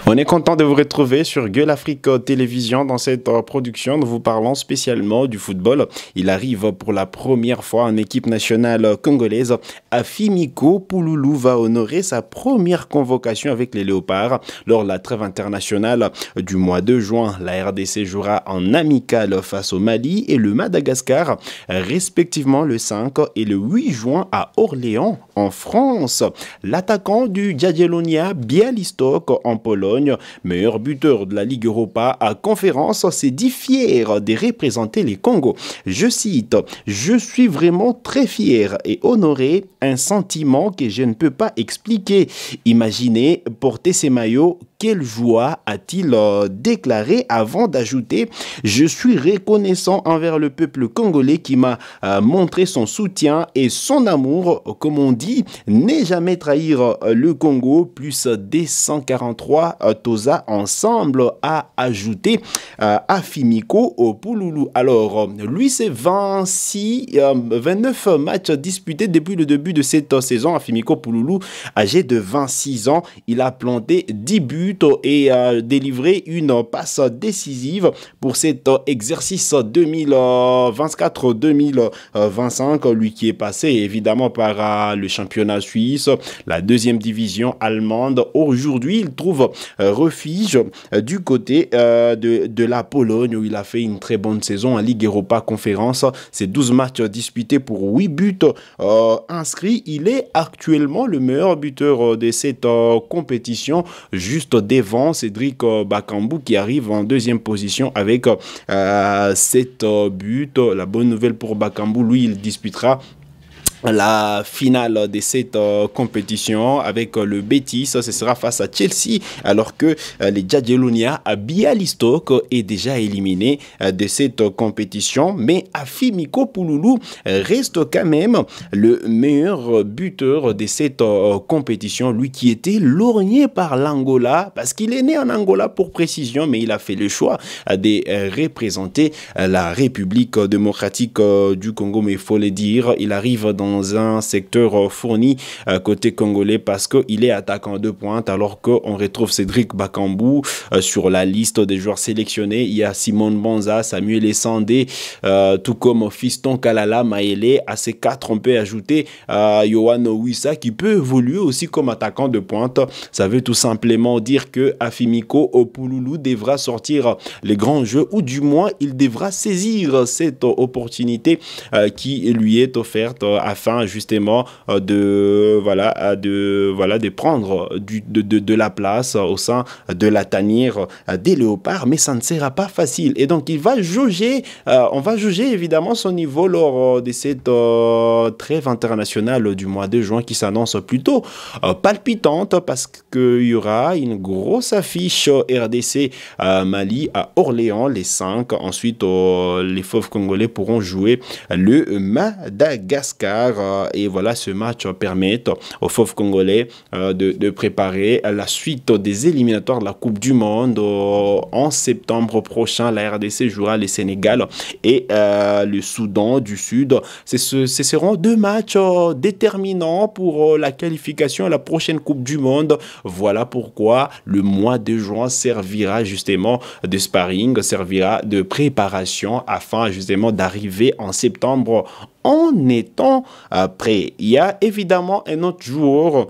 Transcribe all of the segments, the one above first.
On est content de vous retrouver sur Gueule Afrique Télévision. Dans cette production, nous vous parlons spécialement du football. Il arrive pour la première fois en équipe nationale congolaise. Afimiko Pouloulou va honorer sa première convocation avec les Léopards lors de la trêve internationale du mois de juin. La RDC jouera en amical face au Mali et le Madagascar, respectivement le 5 et le 8 juin à Orléans, en France. L'attaquant du Jagiellonia Białystok en Pologne, meilleur buteur de la Ligue Europa à conférence, s'est dit fier de représenter les Congos. Je cite: « Je suis vraiment très fier et honoré, un sentiment que je ne peux pas expliquer. Imaginez porter ces maillots. Quelle joie !» a-t-il déclaré avant d'ajouter: « Je suis reconnaissant envers le peuple congolais qui m'a montré son soutien et son amour. Comme on dit, ne jamais trahir le Congo. » Plus D143 Toza ensemble, a ajouté Afimiko Pouloulou. Alors, lui, c'est 29 matchs disputés depuis le début de cette saison. Afimiko Pouloulou, âgé de 26 ans, il a planté 10 buts et délivré une passe décisive pour cet exercice 2024-2025, lui qui est passé évidemment par le championnat suisse, la deuxième division allemande. Aujourd'hui, il trouve refuge du côté de la Pologne, où il a fait une très bonne saison en Ligue Europa Conférence. C'est 12 matchs disputés pour 8 buts inscrits. Il est actuellement le meilleur buteur de cette compétition, juste devant Cédric Bakambu qui arrive en deuxième position avec 7 buts. La bonne nouvelle pour Bakambu, lui, il disputera la finale de cette compétition avec le Betis. Ce sera face à Chelsea, alors que les Jagiellonia à Białystok est déjà éliminé de cette compétition. Mais Afimiko Pouloulou reste quand même le meilleur buteur de cette compétition, lui qui était lorgné par l'Angola, parce qu'il est né en Angola pour précision, mais il a fait le choix de représenter la République démocratique du Congo. Mais il faut le dire, il arrive dans un secteur fourni côté congolais parce qu'il est attaquant de pointe, alors qu'on retrouve Cédric Bakambu sur la liste des joueurs sélectionnés. Il y a Simon Banza, Samuel Essandé, tout comme Fiston Kalala Maele. À ces quatre, on peut ajouter Yohan Wissa qui peut évoluer aussi comme attaquant de pointe. Ça veut tout simplement dire que Afimiko Pouloulou devra sortir les grands jeux, ou du moins il devra saisir cette opportunité qui lui est offerte afin justement de prendre de la place au sein de la tanière des Léopards. Mais ça ne sera pas facile, et donc il va jauger, on va juger évidemment son niveau lors de cette trêve internationale du mois de juin qui s'annonce plutôt palpitante, parce qu'il y aura une grosse affiche RDC Mali à Orléans les 5. Ensuite les fauves congolais pourront jouer le Madagascar. Et voilà, ce match permet aux fauves congolais de préparer la suite des éliminatoires de la Coupe du Monde. En septembre prochain, la RDC jouera le Sénégal et le Soudan du Sud. Ce seront deux matchs déterminants pour la qualification à la prochaine Coupe du Monde. Voilà pourquoi le mois de juin servira justement de sparring, servira de préparation afin justement d'arriver en septembre en étant prêt. Il y a évidemment un autre joueur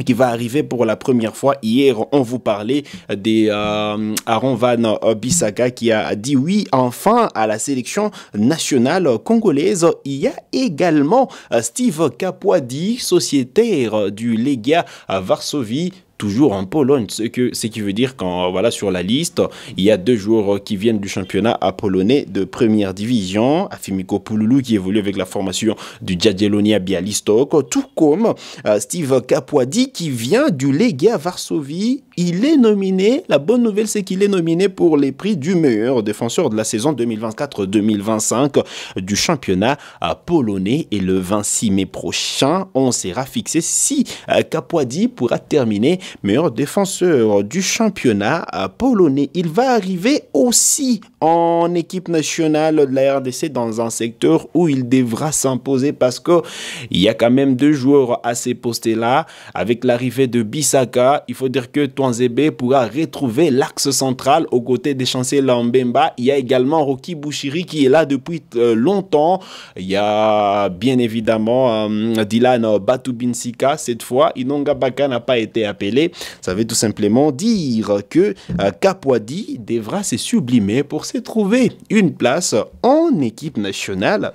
qui va arriver pour la première fois. Hier, on vous parlait des Aaron Van Bissaka qui a dit oui enfin à la sélection nationale congolaise. Il y a également Steve Kapwadi, sociétaire du Legia à Varsovie, toujours en Pologne, ce qui veut dire qu'en voilà, sur la liste, il y a deux joueurs qui viennent du championnat polonais de première division. Afimiko Pouloulou qui évolue avec la formation du Jagiellonia Białystok, tout comme Steve Kapwadi qui vient du Legia Varsovie. Il est nominé, la bonne nouvelle c'est qu'il est nominé pour les prix du meilleur défenseur de la saison 2024-2025 du championnat polonais, et le 26 mai prochain, on sera fixé si Kapwadi pourra terminer meilleur défenseur du championnat polonais. Il va arriver aussi en équipe nationale de la RDC dans un secteur où il devra s'imposer parce que il y a quand même deux joueurs à ces postes-là. Avec l'arrivée de Bissaka, il faut dire que Twanzebe pourra retrouver l'axe central aux côtés des Chancela Mbemba. Il y a également Rocky Bouchiri qui est là depuis longtemps. Il y a bien évidemment Dylan Batubinsika. Cette fois, Inonga Baka n'a pas été appelé. Ça veut tout simplement dire que Kapwadi devra se sublimer pour se trouver une place en équipe nationale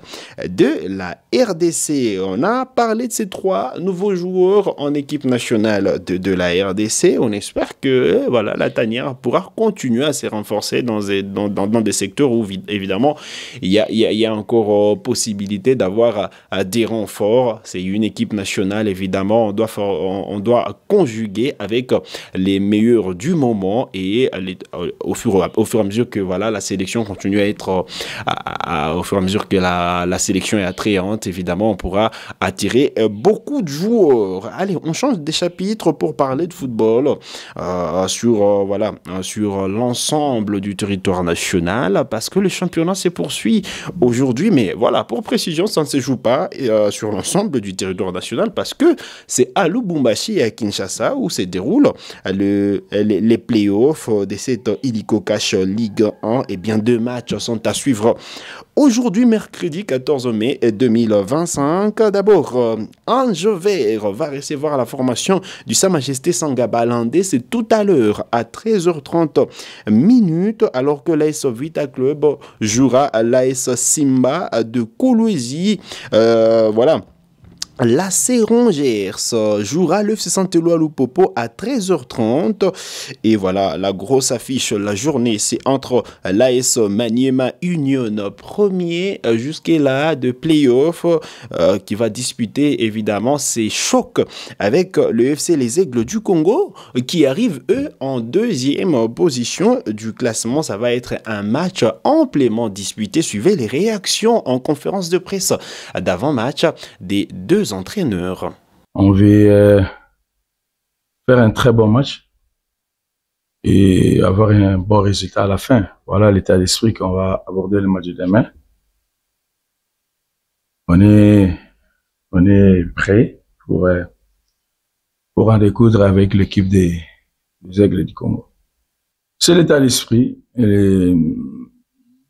de la RDC. On a parlé de ces trois nouveaux joueurs en équipe nationale de la RDC. On espère que voilà, la tanière pourra continuer à se renforcer dans des secteurs où évidemment il y a encore possibilité d'avoir des renforts. C'est une équipe nationale, évidemment, on doit conjuguer avec les meilleurs du moment et au fur et à mesure que voilà, la sélection continue à être au fur et à mesure que la sélection est attrayante, évidemment, on pourra attirer beaucoup de joueurs. Allez, on change des chapitres pour parler de football sur l'ensemble du territoire national parce que le championnat se poursuit aujourd'hui. Mais voilà, pour précision, ça ne se joue pas sur l'ensemble du territoire national parce que c'est à Lubumbashi et à Kinshasa où se déroulent les playoffs de cette Illico Cash Ligue 1. Et bien, deux matchs sont à suivre aujourd'hui, mercredi 14 mai 2025. D'abord, Ange Vert va recevoir la formation du Sa Majesté Sangaba-Landais. C'est tout à l'heure à 13h30 minutes, alors que l'AS Vita Club jouera à l'AS Simba de Kolwezi. Voilà. La Rangers jouera le FC Saint-Éloi Lupopo à 13h30. Et voilà, la grosse affiche, la journée, c'est entre l'AS Maniema Union, premier jusqu'à de playoff, qui va disputer évidemment ces chocs avec le FC Les Aigles du Congo, qui arrivent eux en deuxième position du classement. Ça va être un match amplement disputé. Suivez les réactions en conférence de presse d'avant-match des deux entraîneurs. On veut faire un très bon match et avoir un bon résultat à la fin. Voilà l'état d'esprit qu'on va aborder le match de demain. On est prêt pour en découdre avec l'équipe des Aigles du Congo. C'est l'état d'esprit.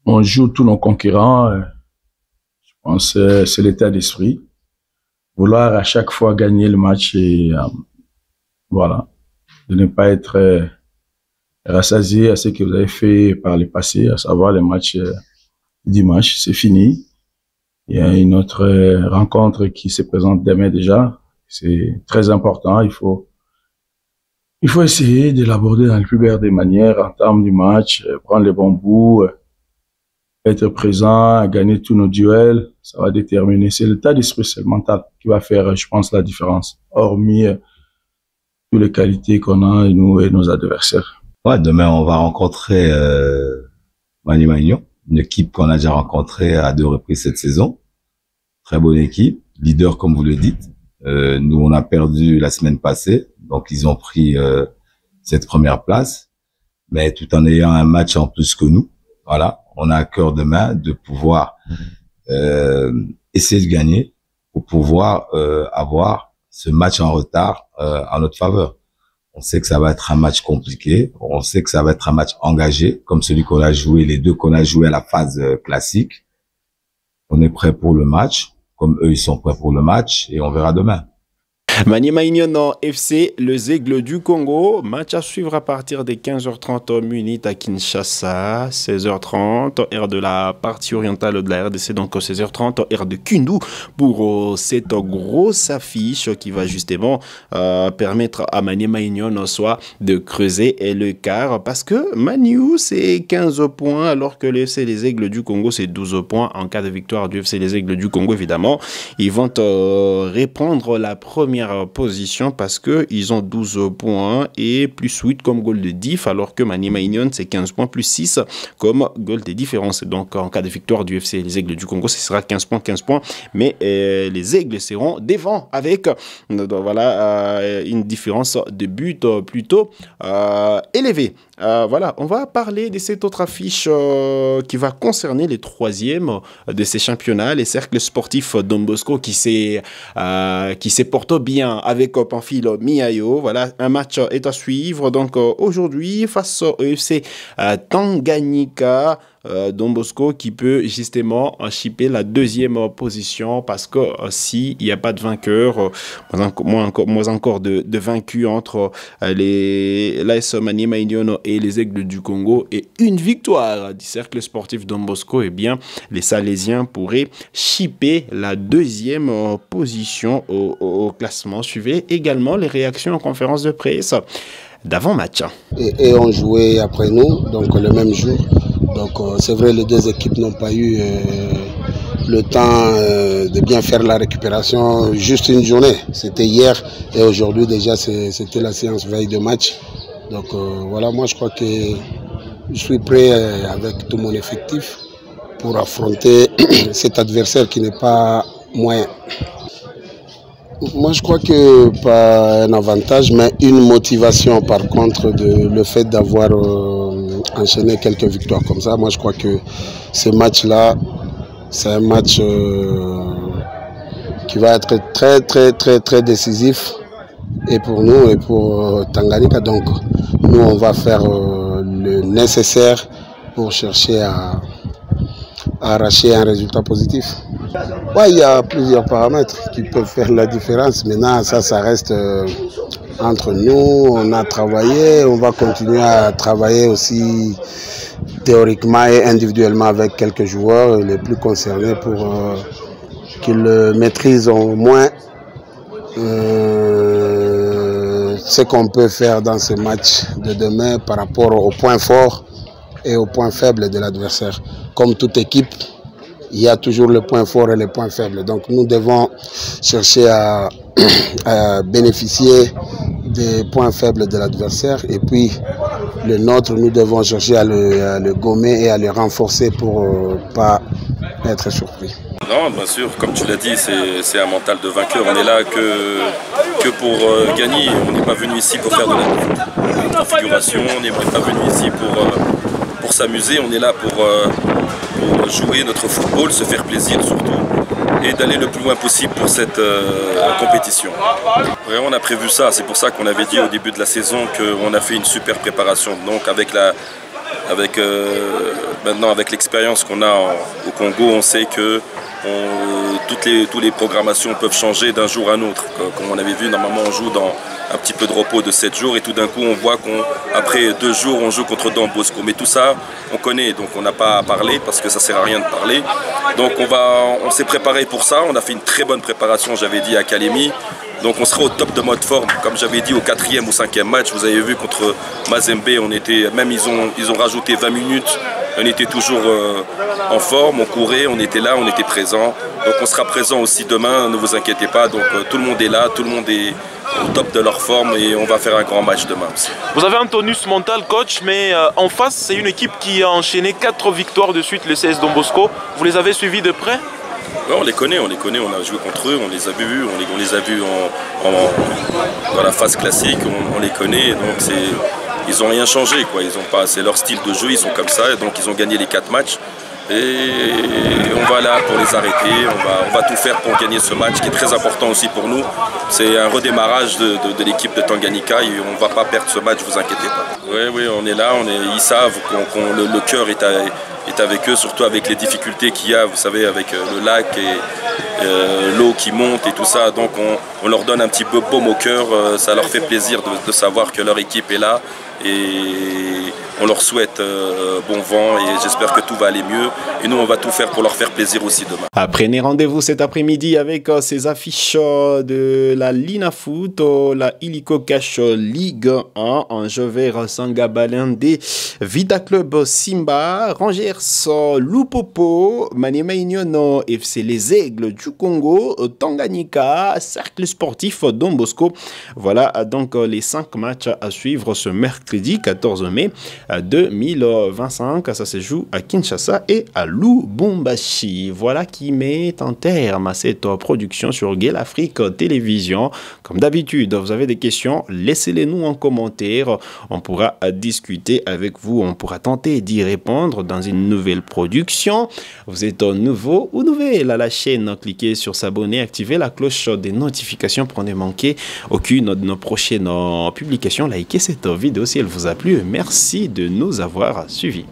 On joue tous nos concurrents. Je pense que c'est l'état d'esprit. Vouloir à chaque fois gagner le match et voilà, de ne pas être rassasié à ce que vous avez fait par le passé, à savoir les matchs dimanche, c'est fini. Il y a une autre rencontre qui se présente demain déjà. C'est très important. Il faut essayer de l'aborder dans le plus belle des manières en termes du match, prendre les bons bouts, être présent, gagner tous nos duels, ça va déterminer. C'est l'état d'esprit, c'est le mental qui va faire, je pense, la différence. Hormis toutes les qualités qu'on a, nous et nos adversaires. Ouais, demain, on va rencontrer Maniema Union, une équipe qu'on a déjà rencontrée à 2 reprises cette saison. Très bonne équipe, leader comme vous le dites. Nous, on a perdu la semaine passée, donc ils ont pris cette première place, mais tout en ayant un match en plus que nous. Voilà, on a à cœur demain de pouvoir essayer de gagner pour pouvoir avoir ce match en retard en notre faveur. On sait que ça va être un match compliqué, on sait que ça va être un match engagé, comme celui qu'on a joué, les deux qu'on a joué à la phase classique. On est prêt pour le match, comme eux ils sont prêts pour le match, et on verra demain. Maniema Union FC, les Aigles du Congo. Match à suivre à partir des 15h30 minutes à Kinshasa, 16h30, heure de la partie orientale de la RDC, donc 16h30, heure de Kindu, pour cette grosse affiche qui va justement permettre à Maniema Union soit de creuser l'écart, parce que Manu c'est 15 points, alors que le FC Les Aigles du Congo c'est 12 points. En cas de victoire du FC Les Aigles du Congo, évidemment, ils vont reprendre la première première position parce qu'ils ont 12 points et plus 8 comme goal de diff, alors que Maniema Union, c'est 15 points plus 6 comme goal de différence. Donc, en cas de victoire du FC les Aigles du Congo, ce sera 15 points. Mais les Aigles seront devant avec une différence de but plutôt élevée. Voilà, on va parler de cette autre affiche qui va concerner les troisièmes de ces championnats, les cercles sportifs Don Bosco qui s'est porté bien avec Pamphile Miayo. Voilà, un match est à suivre. Donc aujourd'hui, face au FC Tanganyika, Don Bosco qui peut justement chipper la deuxième position parce que s'il n'y a pas de vainqueur, moins encore de vaincus entre l'AS Maniema Union et les Aigles du Congo et une victoire du cercle sportif Don Bosco, eh bien les Salésiens pourraient chipper la deuxième position au classement. Suivez également les réactions en conférence de presse d'avant-match. Et on jouait après nous, donc le même jour. Donc c'est vrai, les deux équipes n'ont pas eu le temps de bien faire la récupération, juste une journée. C'était hier et aujourd'hui déjà c'était la séance veille de match. Donc voilà, moi je crois que je suis prêt avec tout mon effectif pour affronter cet adversaire qui n'est pas moyen. Moi je crois que pas un avantage mais une motivation par contre le fait d'avoir enchaîné quelques victoires comme ça. Moi je crois que ce match là c'est un match qui va être très décisif et pour nous et pour Tanganyika. Donc nous on va faire le nécessaire pour chercher à arracher un résultat positif. Ouais, il y a plusieurs paramètres qui peuvent faire la différence. Maintenant, ça reste entre nous. On a travaillé, on va continuer à travailler aussi théoriquement et individuellement avec quelques joueurs les plus concernés pour qu'ils maîtrisent au moins ce qu'on peut faire dans ce match de demain par rapport aux points forts et aux points faibles de l'adversaire. Comme toute équipe, il y a toujours le point fort et les points faibles. Donc nous devons chercher à bénéficier des points faibles de l'adversaire et puis le nôtre, nous devons chercher à le gommer et à le renforcer pour ne pas être surpris. Non, bien sûr, comme tu l'as dit, c'est un mental de vainqueur. On est là que pour gagner. On n'est pas venu ici pour faire de la configuration, on n'est pas venu ici pour s'amuser. On est là pour jouer notre football, se faire plaisir surtout, et d'aller le plus loin possible pour cette compétition. Vraiment, on a prévu ça. C'est pour ça qu'on avait dit au début de la saison qu'on a fait une super préparation. Donc maintenant avec l'expérience qu'on a au Congo, on sait que toutes les programmations peuvent changer d'un jour à un autre. Comme on avait vu, normalement on joue dans un petit peu de repos de 7 jours et tout d'un coup on voit qu'après 2 jours on joue contre Don Bosco. Mais tout ça on connaît, donc on n'a pas à parler parce que ça sert à rien de parler. Donc on s'est préparé pour ça, on a fait une très bonne préparation, j'avais dit à Kalemi. Donc on sera au top de mode forme, comme j'avais dit au 4e ou 5e match. Vous avez vu contre Mazembe, ils ont rajouté 20 minutes. On était toujours en forme, on courait, on était là, on était présent. Donc on sera présent aussi demain, ne vous inquiétez pas. Donc tout le monde est là, tout le monde est au top de leur forme et on va faire un grand match demain aussi. Vous avez un tonus mental, coach, mais en face, c'est une équipe qui a enchaîné 4 victoires de suite, le CS Don Bosco. Vous les avez suivis de près? Ouais, on les connaît, on a joué contre eux, on les a vus, on les a vus dans la phase classique, on les connaît, donc ils n'ont rien changé, quoi. C'est leur style de jeu, ils sont comme ça, donc ils ont gagné les 4 matchs. Et on va là pour les arrêter, on va tout faire pour gagner ce match qui est très important aussi pour nous. C'est un redémarrage de l'équipe de Tanganyika et on ne va pas perdre ce match, vous inquiétez pas. Oui, on est là, ils savent que le cœur est avec eux, surtout avec les difficultés qu'il y a, vous savez, avec le lac et l'eau qui monte et tout ça. Donc on leur donne un petit peu baume au cœur, ça leur fait plaisir de savoir que leur équipe est là. Et on leur souhaite bon vent et j'espère que tout va aller mieux. Et nous, on va tout faire pour leur faire plaisir aussi demain. Prenez rendez-vous cet après-midi avec ces affiches de la Lina Foot, la Illico Cash Ligue 1, Ange Vert Sangabalende, Vita Club Simba, Rangers Lupopo, Maniema Union FC Les Aigles du Congo, Tanganyika, Cercle Sportif Don Bosco. Voilà donc les 5 matchs à suivre ce mercredi 14 mai 2025. Ça se joue à Kinshasa et à Lubumbashi. Voilà qui met un terme à cette production sur Gale Afrique Télévision. Comme d'habitude, vous avez des questions, laissez-les nous en commentaire. On pourra discuter avec vous, on pourra tenter d'y répondre dans une nouvelle production. Vous êtes nouveau ou nouvelle à la chaîne, cliquez sur s'abonner, activez la cloche des notifications pour ne manquer aucune de nos prochaines publications. Likez cette vidéo si elle vous a plu. Merci de nous avoir suivis.